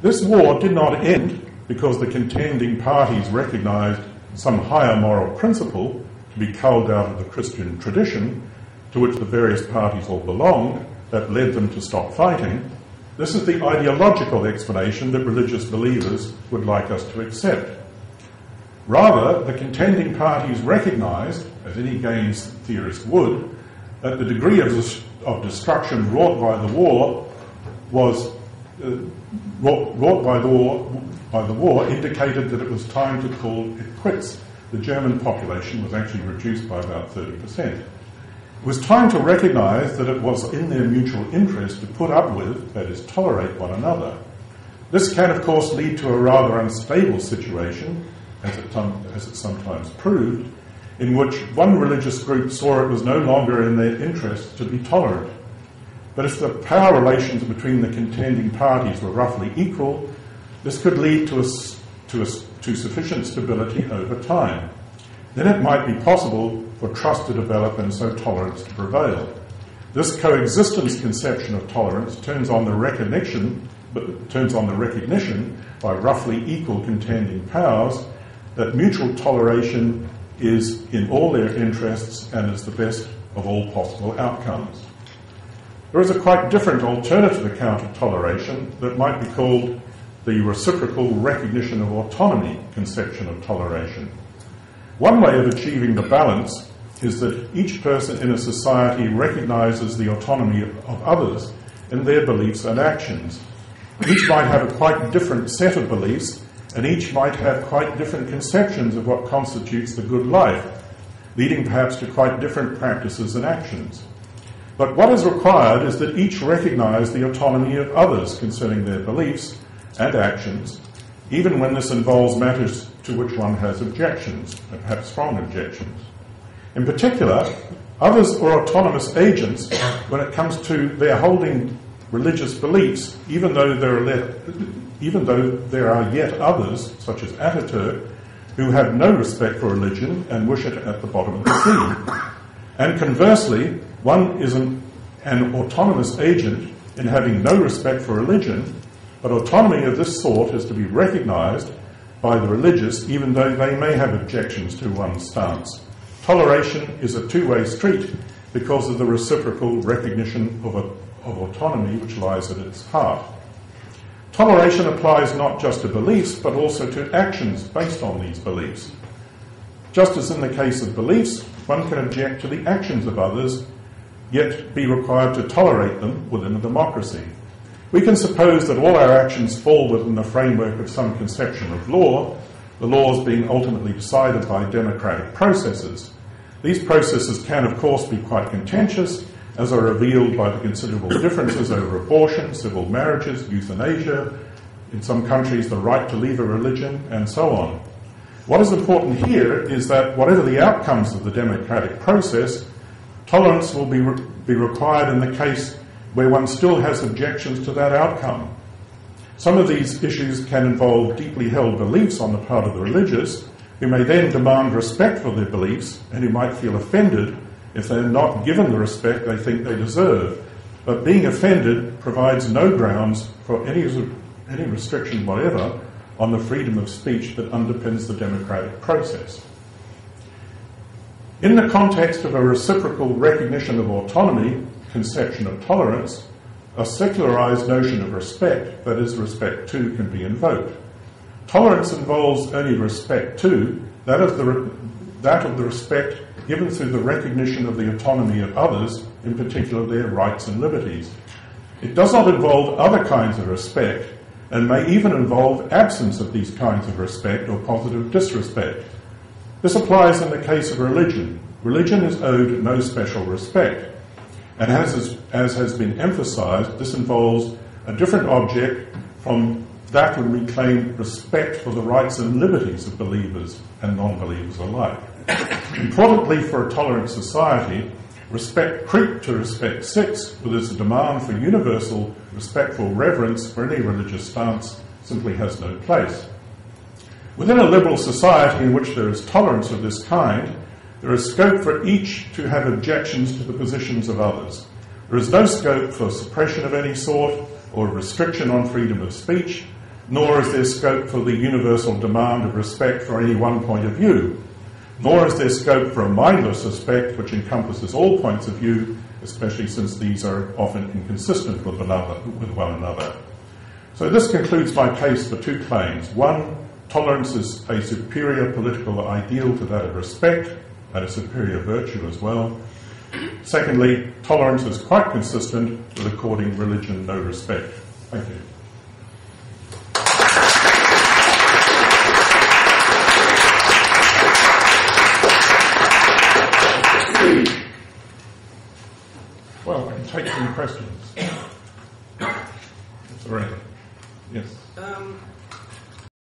This war did not end because the contending parties recognised some higher moral principle to be culled out of the Christian tradition to which the various parties all belonged that led them to stop fighting. This is the ideological explanation that religious believers would like us to accept. Rather, the contending parties recognised, as any games theorist would, that the degree of destruction wrought by the war was wrought by the war indicated that it was time to call it quits. The German population was actually reduced by about 30%. It was time to recognise that it was in their mutual interest to put up with, that is, tolerate one another. This can, of course, lead to a rather unstable situation, as it sometimes proved, in which one religious group saw it was no longer in their interest to be tolerant. But if the power relations between the contending parties were roughly equal, this could lead to sufficient stability over time. Then it might be possible for trust to develop and so tolerance to prevail. This coexistence conception of tolerance turns on the recognition by roughly equal contending powers that mutual toleration is in all their interests and is the best of all possible outcomes. There is a quite different alternative account of toleration that might be called the reciprocal recognition of autonomy conception of toleration. One way of achieving the balance is that each person in a society recognises the autonomy of others in their beliefs and actions. Each might have a quite different set of beliefs, and each might have quite different conceptions of what constitutes the good life, leading perhaps to quite different practices and actions. But what is required is that each recognise the autonomy of others concerning their beliefs and actions, even when this involves matters to which one has objections, and perhaps strong objections. In particular, others are autonomous agents when it comes to their holding religious beliefs, even though there are yet others, such as Ataturk, who have no respect for religion and wish it at the bottom of the sea. And conversely, one is an autonomous agent in having no respect for religion, but autonomy of this sort is to be recognised by the religious, even though they may have objections to one's stance. Toleration is a two-way street because of the reciprocal recognition of autonomy which lies at its heart. Toleration applies not just to beliefs, but also to actions based on these beliefs. Just as in the case of beliefs, one can object to the actions of others, yet be required to tolerate them within a democracy. We can suppose that all our actions fall within the framework of some conception of law, the laws being ultimately decided by democratic processes. These processes can, of course, be quite contentious, as are revealed by the considerable differences over abortion, civil marriages, euthanasia, in some countries the right to leave a religion, and so on. What is important here is that whatever the outcomes of the democratic process, tolerance will be required in the case where one still has objections to that outcome. Some of these issues can involve deeply held beliefs on the part of the religious, who may then demand respect for their beliefs and who might feel offended if they are not given the respect they think they deserve. But being offended provides no grounds for any restriction whatever on the freedom of speech that underpins the democratic process. In the context of a reciprocal recognition of autonomy, conception of tolerance, a secularized notion of respect, that is, respect to, can be invoked. Tolerance involves only respect to, that of the respect given through the recognition of the autonomy of others, in particular their rights and liberties. It does not involve other kinds of respect, and may even involve absence of these kinds of respect or positive disrespect. This applies in the case of religion. Religion is owed no special respect, and as has been emphasised, this involves a different object from that when we claim respect for the rights and liberties of believers and non-believers alike. Importantly, for a tolerant society, respect creep to respect 6, where there's a demand for universal respectful reverence for any religious stance, simply has no place. Within a liberal society in which there is tolerance of this kind, there is scope for each to have objections to the positions of others. There is no scope for suppression of any sort or restriction on freedom of speech, nor is there scope for the universal demand of respect for any one point of view, nor is there scope for a mindless respect which encompasses all points of view, especially since these are often inconsistent with one another. So this concludes my case for two claims. One, tolerance is a superior political ideal to that of respect, and a superior virtue as well. Secondly, tolerance is quite consistent with according religion no respect. Thank you. Well, I can take some questions.